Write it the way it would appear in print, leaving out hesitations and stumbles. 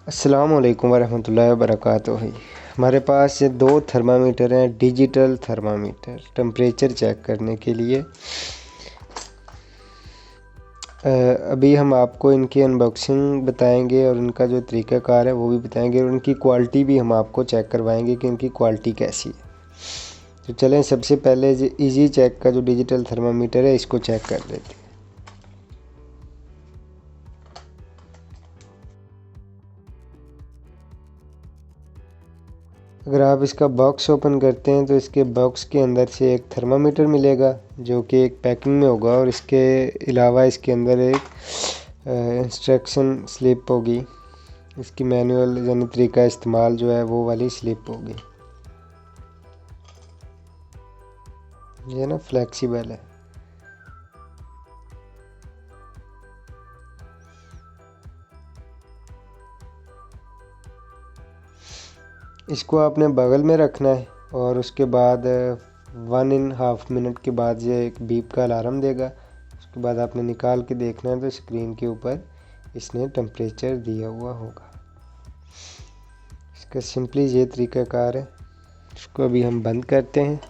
अस्सलाम वालेकुम वरहमतुल्लाहि वबरकातुहू। हमारे पास ये दो थर्मामीटर हैं, डिजिटल थर्मामीटर, टेम्परेचर चेक करने के लिए। अभी हम आपको इनकी अनबॉक्सिंग बताएंगे और इनका जो तरीक़ाकार है वो भी बताएंगे, और इनकी क्वालिटी भी हम आपको चेक करवाएंगे कि इनकी क्वालिटी कैसी है। तो चलें, सबसे पहले जो इजी चेक का जो डिजिटल थर्मामीटर है इसको चेक कर लेते हैं। अगर आप इसका बॉक्स ओपन करते हैं तो इसके बॉक्स के अंदर से एक थर्मामीटर मिलेगा जो कि एक पैकिंग में होगा, और इसके अलावा इसके अंदर एक इंस्ट्रक्शन स्लिप होगी, इसकी मैनुअल यानी तरीका इस्तेमाल जो है वो वाली स्लिप होगी। ये ना फ्लेक्सिबल है। इसको आपने बगल में रखना है और उसके बाद 1.5 मिनट के बाद ये एक बीप का अलार्म देगा। उसके बाद आपने निकाल के देखना है तो स्क्रीन के ऊपर इसने टेम्परेचर दिया हुआ होगा। इसका सिंपली ये तरीक़ाकार है। इसको अभी हम बंद करते हैं।